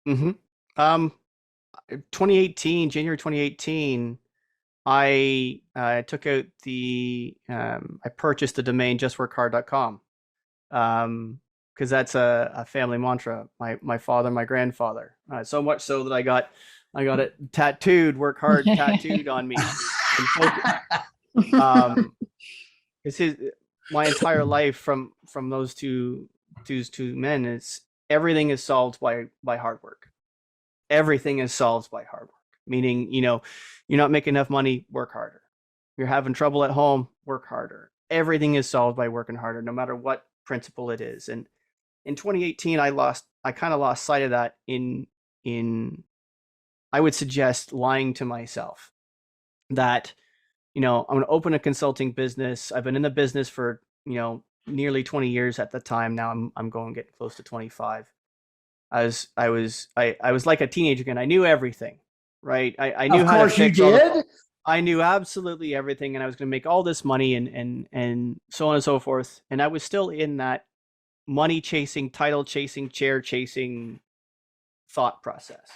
hmm Um, 2018, January 2018, I took out I purchased the domain justworkhard.com. Because that's a family mantra. My father, my grandfather, so much so that I got it tattooed, work hard tattooed on me, and folk. Um, it's his my entire life from those two men is everything is solved by hard work. Everything is solved by hard work. Meaning, you're not making enough money, work harder. You're having trouble at home, work harder. Everything is solved by working harder, no matter what principle it is. And in 2018, I kind of lost sight of that in I would suggest lying to myself that, I'm going to open a consulting business. I've been in the business for, nearly 20 years at the time. Now I'm going to get close to 25. I was like a teenager again. I knew everything, right? I knew Of how to course you fix all the did. I knew absolutely everything, and I was going to make all this money and so on and so forth. And I was still in that money chasing, title chasing, chair chasing thought process.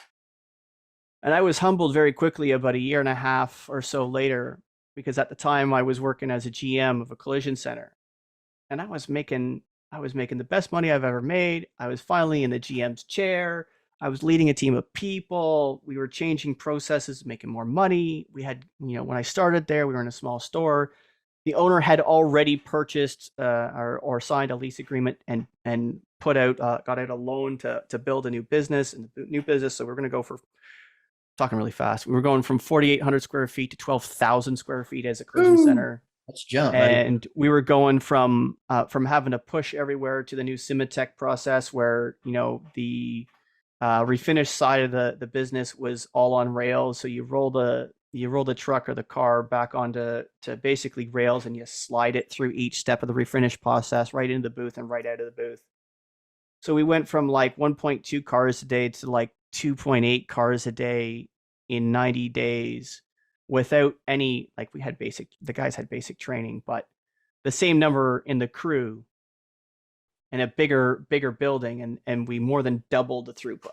And I was humbled very quickly about a year and a half or so later, because at the time I was working as a GM of a collision center, and I was making the best money I've ever made. I was finally in the GM's chair. I was leading a team of people. We were changing processes, making more money. We had, when I started there, we were in a small store. The owner had already purchased or signed a lease agreement and got out a loan to build a new business and the new business. So we're going to go for talking really fast. We were going from 4,800 square feet to 12,000 square feet as a collision Ooh, center, let's jump, buddy. and we were going from having to push everywhere to the new Cimatech process, where the refinish side of the business was all on rails. So you roll the truck or the car back onto to basically rails, and you slide it through each step of the refinish process right into the booth and right out of the booth. So we went from like 1.2 cars a day to like 2.8 cars a day in 90 days without any, like, the guys had basic training, but the same number in the crew in a bigger building, and we more than doubled the throughput.